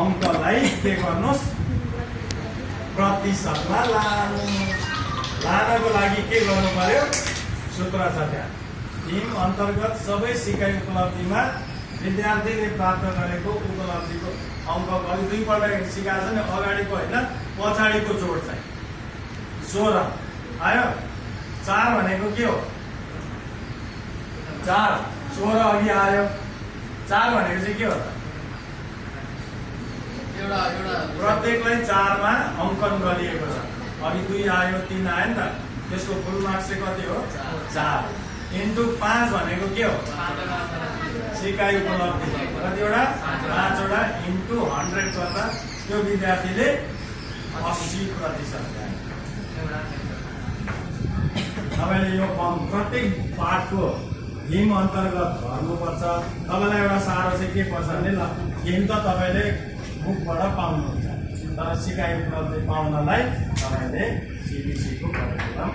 अङ्कलाई के गर्नुहोस् प्रतिशतमा लानको लागि के गर्नु पर्यो सूत्र छ त्यहाँ। थीम अन्तर्गत सबै सिकाइ उपलब्धिमा विद्यार्थीले प्राप्त गरेको उपलब्धिको अङ्क अघि दुईपल्ट सिकाएको छ नि, अगाडिको होइन पछाडिको जोड चाहिँ 16 आयो। 4 भनेको के हो 4 16 अघि आयो। 4 भनेको चाहिँ के हो त प्रत्येकलाई 4 मा अङ्कन गरिएको छ। अघि 2 आयो 3 आयो नि त, त्यसको फुल मार्क्स चाहिँ कति हो 4 इन्टु 5 भनेको के हो सिकाइ उपलब्धि कतिवटा 5 वटा इन्टु 100 गर्दा त्यो विद्यार्थीले 80% ल्यायो। तपाईँले यो प्रत्येक पाठको थीम अन्तर्गत भर्नुपर्छ। तपाईँलाई एउटा साह्रो चाहिँ के पर्छ भने ल थीम त तपाईँले बुकबाट पाउनुहुन्छ, तर सिकाइ उपलब्धि पाउनलाई तपाईँले सिबिसीको करिकुलम